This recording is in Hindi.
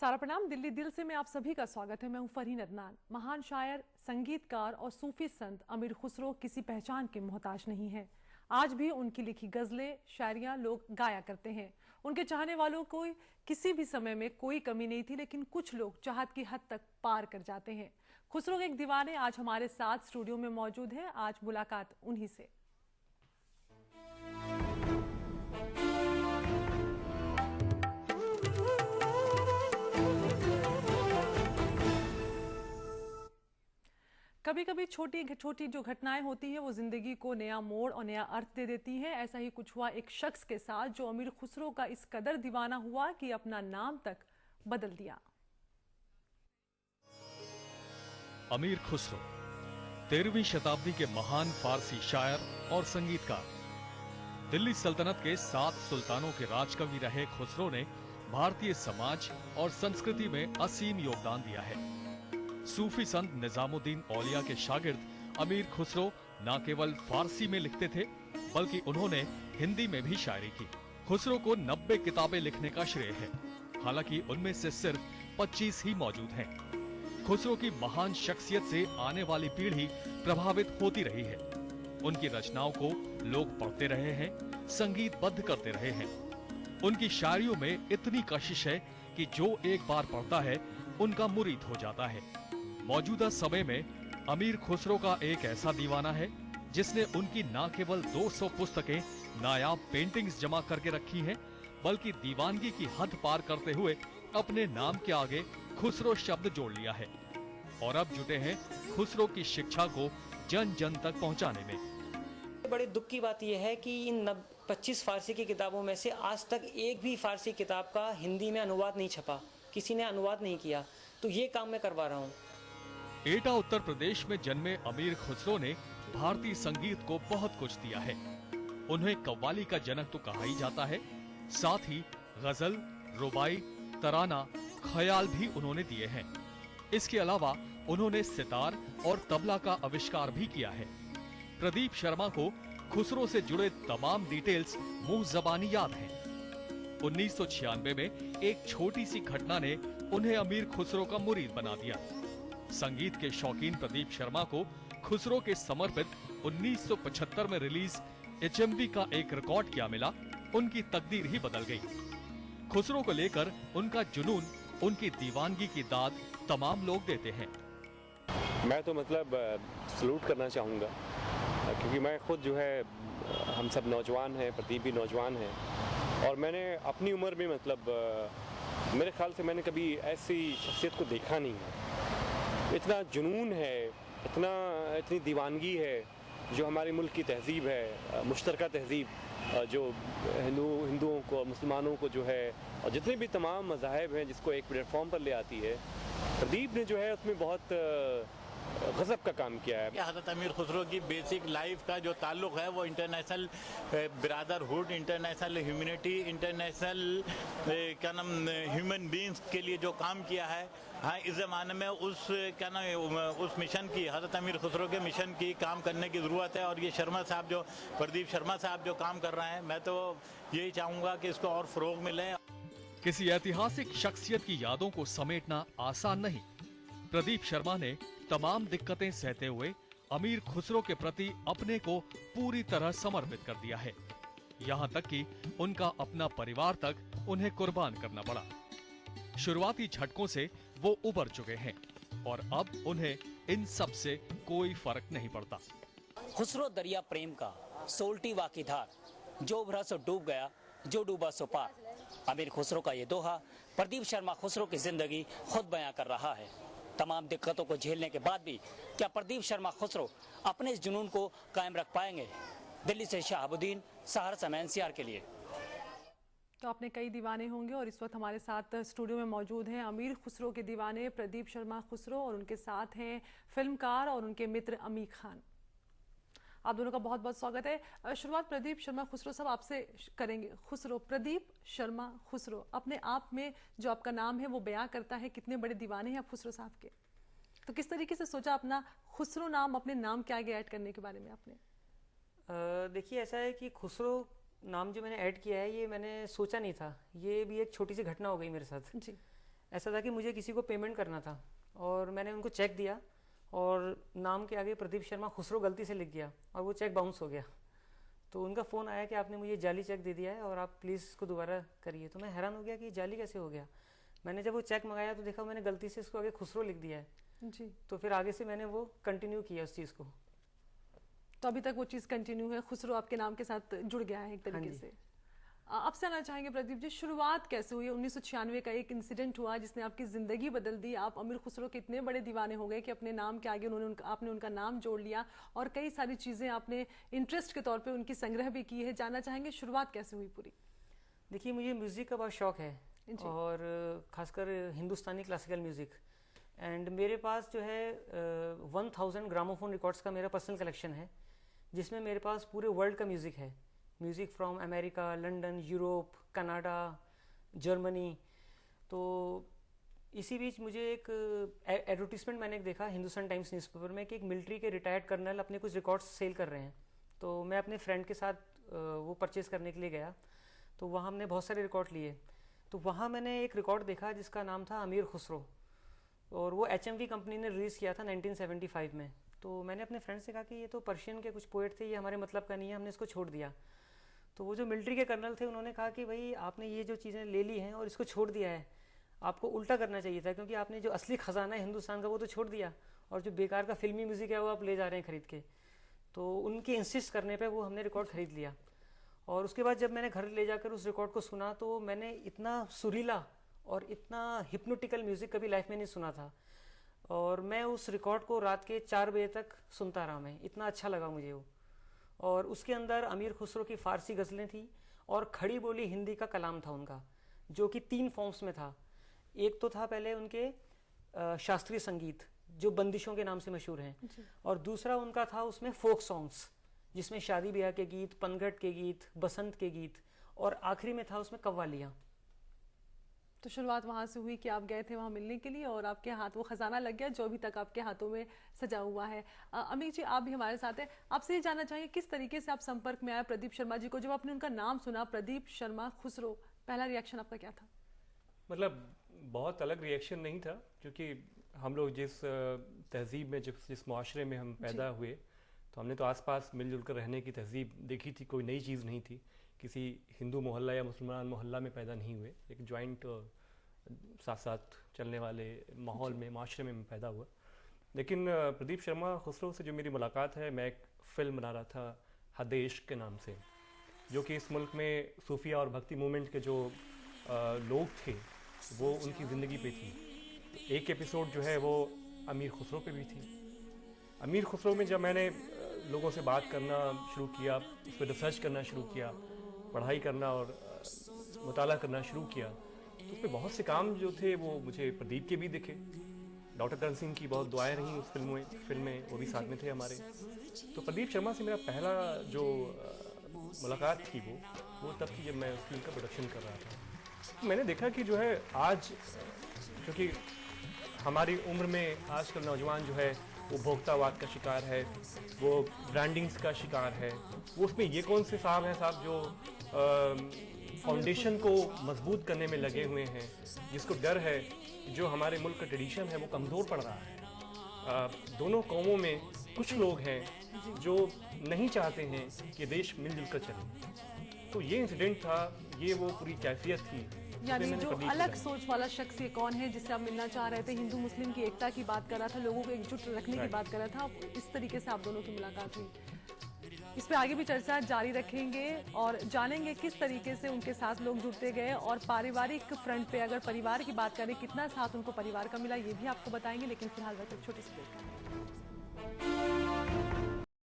नमस्कार और प्रणाम। दिल्ली दिल से मैं आप सभी का स्वागत है। मैं हूं फरहीन अदनान। महान शायर, संगीतकार और सूफी संत अमीर खुसरो किसी पहचान के मोहताज नहीं है। आज भी उनकी लिखी गजलें, शायरियां लोग गाया करते हैं। उनके चाहने वालों को किसी भी समय में कोई कमी नहीं थी, लेकिन कुछ लोग चाहत की हद तक पार कर जाते हैं। खुसरो के एक दीवाने आज हमारे साथ स्टूडियो में मौजूद हैं। आज मुलाकात उन्हीं से। कभी कभी छोटी छोटी जो घटनाएं होती हैं वो जिंदगी को नया मोड़ और नया अर्थ दे देती हैं। ऐसा ही कुछ हुआ एक शख्स के साथ जो अमीर खुसरो का इस कदर दीवाना हुआ कि अपना नाम तक बदल दिया। अमीर खुसरो 13वीं शताब्दी के महान फारसी शायर और संगीतकार। दिल्ली सल्तनत के 7 सुल्तानों के राजकवि रहे खुसरो ने भारतीय समाज और संस्कृति में असीम योगदान दिया है। सूफी संत निजामुद्दीन औलिया के शागिर्द अमीर खुसरो न केवल फारसी में लिखते थे, बल्कि उन्होंने हिंदी में भी शायरी की। खुसरो को 90 किताबें लिखने का श्रेय है, हालांकि उनमें से सिर्फ 25 ही मौजूद हैं। खुसरो की महान शख्सियत से आने वाली पीढ़ी प्रभावित होती रही है। उनकी रचनाओं को लोग पढ़ते रहे हैं, संगीतबद्ध करते रहे हैं। उनकी शायरियों में इतनी कशिश है कि जो एक बार पढ़ता है उनका मुरीद हो जाता है। मौजूदा समय में अमीर खुसरो का एक ऐसा दीवाना है जिसने उनकी न केवल 200 पुस्तकें, नायाब पेंटिंग्स जमा करके रखी हैं, बल्कि दीवानगी की हद पार करते हुए अपने नाम के आगे खुसरो शब्द जोड़ लिया है और अब जुटे हैं खुसरो की शिक्षा को जन जन तक पहुंचाने में। बड़े दुख की बात यह है कि इन 25 फारसी की किताबों में से आज तक एक भी फारसी किताब का हिंदी में अनुवाद नहीं छपा, किसी ने अनुवाद नहीं किया। तो ये काम मैं करवा रहा हूँ। एटा उत्तर प्रदेश में जन्मे अमीर खुसरो ने भारतीय संगीत को बहुत कुछ दिया है। उन्हें कव्वाली का जनक तो कहा ही जाता है, साथ ही गजल, रुबाई, तराना, ख्याल भी उन्होंने दिए हैं। इसके अलावा उन्होंने सितार और तबला का आविष्कार भी किया है। प्रदीप शर्मा को खुसरो से जुड़े तमाम डिटेल्स मुंह जबानी याद हैं। 1996 में एक छोटी सी घटना ने उन्हें अमीर खुसरो का मुरीद बना दिया। संगीत के शौकीन प्रदीप शर्मा को खुसरो के समर्पित 1975 में रिलीज HMV का एक रिकॉर्ड क्या मिला, उनकी तकदीर ही बदल गई। खुसरो को लेकर उनका जुनून, उनकी दीवानगी की दाद तमाम लोग देते हैं। मैं तो सलूट करना चाहूँगा, क्योंकि मैं खुद जो है, हम सब नौजवान हैं, प्रदीप भी नौजवान है, और मैंने अपनी उम्र में मेरे ख्याल से मैंने कभी ऐसी शख्सियत को देखा नहीं है। इतना जुनून है, इतनी दीवानगी है, जो हमारे मुल्क की तहजीब है, मुश्तरका तहजीब, जो हिंदुओं को, मुसलमानों को जो है, और जितने भी तमाम मज़ाहिब हैं, जिसको एक प्लेटफॉर्म पर ले आती है। प्रदीप ने जो है उसमें बहुत गजब का काम किया है। हज़रत अमीर खुसरो की बेसिक लाइफ का जो ताल्लुक है वो international brotherhood, international humanity, international human beings के लिए जो काम किया है, हाँ, इस ज़माने में उस उस मिशन की, हज़रत अमीर खुसरो के मिशन की काम करने की ज़रूरत है। और ये शर्मा साहब, जो प्रदीप शर्मा साहब जो काम कर रहे हैं, मैं तो यही चाहूँगा कि इसको और फ़रोग मिले। किसी ऐतिहासिक शख्सियत की यादों को समेटना आसान नहीं। प्रदीप शर्मा ने तमाम दिक्कतें सहते हुए अमीर खुसरो के प्रति अपने को पूरी तरह समर्पित कर दिया है। यहाँ तक कि उनका अपना परिवार तक उन्हें कुर्बान करना पड़ा। शुरुआती झटकों से वो उबर चुके हैं और अब उन्हें इन सब से कोई फर्क नहीं पड़ता। खुसरो दरिया प्रेम का, सोल्टी वाकीधार, जो उभरा सो डूब गया, जो डूबा सो पार। अमीर खुसरो का ये दोहा प्रदीप शर्मा खुसरो की जिंदगी खुद बयां कर रहा है। तमाम दिक्कतों को झेलने के बाद भी क्या प्रदीप शर्मा खुसरो अपने इस जुनून को कायम रख पाएंगे? दिल्ली से शहाबुद्दीन, सहरसा में NCR के लिए। तो आपने कई दीवाने होंगे और इस वक्त हमारे साथ स्टूडियो में मौजूद हैं अमीर खुसरो के दीवाने प्रदीप शर्मा खुसरो, और उनके साथ हैं फिल्मकार और उनके मित्र अमीर खान। आप दोनों का बहुत बहुत स्वागत है। शुरुआत प्रदीप शर्मा खुसरो साहब आपसे करेंगे। खुसरो, प्रदीप शर्मा खुसरो, अपने आप में जो आपका नाम है वो बयां करता है कितने बड़े दीवाने हैं आप खुसरो साहब के। तो किस तरीके से सोचा अपना खुसरो नाम अपने नाम के आगे ऐड करने के बारे में आपने? देखिए, ऐसा है कि खुसरो नाम जो मैंने ऐड किया है, ये मैंने सोचा नहीं था। ये भी एक छोटी सी घटना हो गई मेरे साथ जी। ऐसा था कि मुझे किसी को पेमेंट करना था और मैंने उनको चेक दिया और नाम के आगे प्रदीप शर्मा खुसरो गलती से लिख गया और वो चेक बाउंस हो गया। तो उनका फ़ोन आया कि आपने मुझे जाली चेक दे दिया है और आप प्लीज़ इसको दोबारा करिए। तो मैं हैरान हो गया कि जाली कैसे हो गया। मैंने जब वो चेक मंगाया तो देखा मैंने गलती से इसको आगे खुसरो लिख दिया है जी। तो फिर आगे से मैंने वो कंटिन्यू किया उस चीज़ को। तो अभी तक वो चीज़ कंटिन्यू है, खुसरो आपके नाम के साथ जुड़ गया है एक तरीके से। आपसे आना चाहेंगे प्रदीप जी, शुरुआत कैसे हुई? 1996 का एक इंसिडेंट हुआ जिसने आपकी ज़िंदगी बदल दी। आप अमीर खुसरो के इतने बड़े दीवाने हो गए कि अपने नाम के आगे आपने उनका नाम जोड़ लिया और कई सारी चीज़ें आपने इंटरेस्ट के तौर पे उनकी संग्रह भी की है। जानना चाहेंगे शुरुआत कैसे हुई पूरी? देखिए, मुझे म्यूज़िक का बहुत शौक़ है और ख़ासकर हिंदुस्तानी क्लासिकल म्यूज़िक। एंड मेरे पास जो है 1000 ग्रामोफोन रिकॉर्ड्स का मेरा पर्सनल कलेक्शन है जिसमें मेरे पास पूरे वर्ल्ड का म्यूज़िक है। Music from America, London, Europe, Canada, Germany. तो इसी बीच मुझे एक एडवर्टीजमेंट मैंने देखा हिंदुस्तान टाइम्स न्यूज़पेपर में कि एक मिलिट्री के रिटायर्ड कर्नल अपने कुछ रिकॉर्ड्स सेल कर रहे हैं। तो मैं अपने फ्रेंड के साथ वो परचेज़ करने के लिए गया। तो वहाँ हमने बहुत सारे रिकॉर्ड लिए। तो वहाँ मैंने एक रिकॉर्ड देखा जिसका नाम था अमीर खुसरो और वो HMV कंपनी ने रिलीज़ किया था 1975 में। तो मैंने अपने फ्रेंड से कहा कि ये तो पर्शियन के कुछ पोएट थे, ये हमारे मतलब का नहीं है, हमने इसको छोड़ दिया। तो वो जो मिलिट्री के कर्नल थे उन्होंने कहा कि भाई आपने ये जो चीज़ें ले ली हैं और इसको छोड़ दिया है, आपको उल्टा करना चाहिए था क्योंकि आपने जो असली ख़जाना है हिंदुस्तान का वो तो छोड़ दिया और जो बेकार का फिल्मी म्यूज़िक है वो आप ले जा रहे हैं ख़रीद के। तो उनके इंसिस्ट करने पे वो हमने रिकॉर्ड ख़रीद लिया और उसके बाद जब मैंने घर ले जाकर उस रिकॉर्ड को सुना तो मैंने इतना सुरीला और इतना हिप्नोटिकल म्यूज़िक कभी लाइफ में नहीं सुना था। और मैं उस रिकॉर्ड को रात के 4 बजे तक सुनता रहा। मैं इतना अच्छा लगा मुझे वो। और उसके अंदर अमीर खुसरो की फ़ारसी गज़लें थी और खड़ी बोली हिंदी का कलाम था उनका, जो कि 3 फॉर्म्स में था। एक तो था पहले उनके शास्त्रीय संगीत जो बंदिशों के नाम से मशहूर हैं, और दूसरा उनका था उसमें फोक सॉन्ग्स जिसमें शादी ब्याह के गीत, पनघट के गीत, बसंत के गीत, और आखिरी में था उसमें कव्वालियाँ। तो शुरुआत वहाँ से हुई कि आप गए थे वहाँ मिलने के लिए और आपके हाथ वो खजाना लग गया जो अभी तक आपके हाथों में सजा हुआ है। अमीर जी, आप भी हमारे साथ हैं। आपसे ये जानना चाहिए किस तरीके से आप संपर्क में आए प्रदीप शर्मा जी को? जब आपने उनका नाम सुना प्रदीप शर्मा खुसरो, पहला रिएक्शन आपका क्या था? मतलब बहुत अलग रिएक्शन नहीं था क्योंकि हम लोग जिस तहजीब में जिस मुआशरे में हम पैदा हुए तो हमने तो आसपास मिलजुल कर रहने की तहजीब देखी थी। कोई नई चीज़ नहीं थी। किसी हिंदू मोहल्ला या मुसलमान मोहल्ला में पैदा नहीं हुए। एक जॉइंट साथ साथ चलने वाले माहौल में, माशरे में मैं पैदा हुआ। लेकिन प्रदीप शर्मा खुसरो से जो मेरी मुलाकात है, मैं एक फ़िल्म बना रहा था हद इश्क के नाम से, जो कि इस मुल्क में सूफिया और भक्ति मूवमेंट के जो लोग थे वो उनकी ज़िंदगी पे थी। तो एक एपिसोड जो है वो अमीर खुसरो पे भी थी। अमीर खुसरो में जब मैंने लोगों से बात करना शुरू किया, उस पर रिसर्च करना शुरू किया, पढ़ाई करना और मुताला करना शुरू किया, तो उस पर बहुत से काम जो थे वो मुझे प्रदीप के भी दिखे। डॉक्टर करण सिंह की बहुत दुआएं रहीं उस फिल्म में, वो भी साथ में थे हमारे। तो प्रदीप शर्मा से मेरा पहला जो मुलाकात थी वो तब थी जब मैं उस फिल्म का प्रोडक्शन कर रहा था। मैंने देखा कि जो है आज, क्योंकि हमारी उम्र में आजकल नौजवान जो है वो भोक्तावाद का शिकार है, वो ब्रांडिंग्स का शिकार है। वो उसमें ये कौन से साहब हैं साहब जो फाउंडेशन को मजबूत करने में लगे हुए हैं, जिसको डर है जो हमारे मुल्क का ट्रेडिशन है वो कमज़ोर पड़ रहा है। दोनों कौमों में कुछ लोग हैं जो नहीं चाहते हैं कि देश मिलजुल कर चले। तो ये इंसिडेंट था, ये वो पूरी कैफियत थी। यानी जो अलग सोच वाला शख्स ये कौन है जिससे आप मिलना चाह रहे थे? हिंदू मुस्लिम की एकता की बात कर रहा था, लोगों को एकजुट रखने की बात कर रहा था। इस तरीके से आप दोनों की मुलाकात हुई। इस पे आगे भी चर्चा जारी रखेंगे और जानेंगे किस तरीके से उनके साथ लोग जुड़ते गए और पारिवारिक फ्रंट पे अगर परिवार की बात करें कितना साथ उनको परिवार का मिला ये भी आपको बताएंगे। लेकिन फिलहाल वक्त छोटी सी ब्रेक।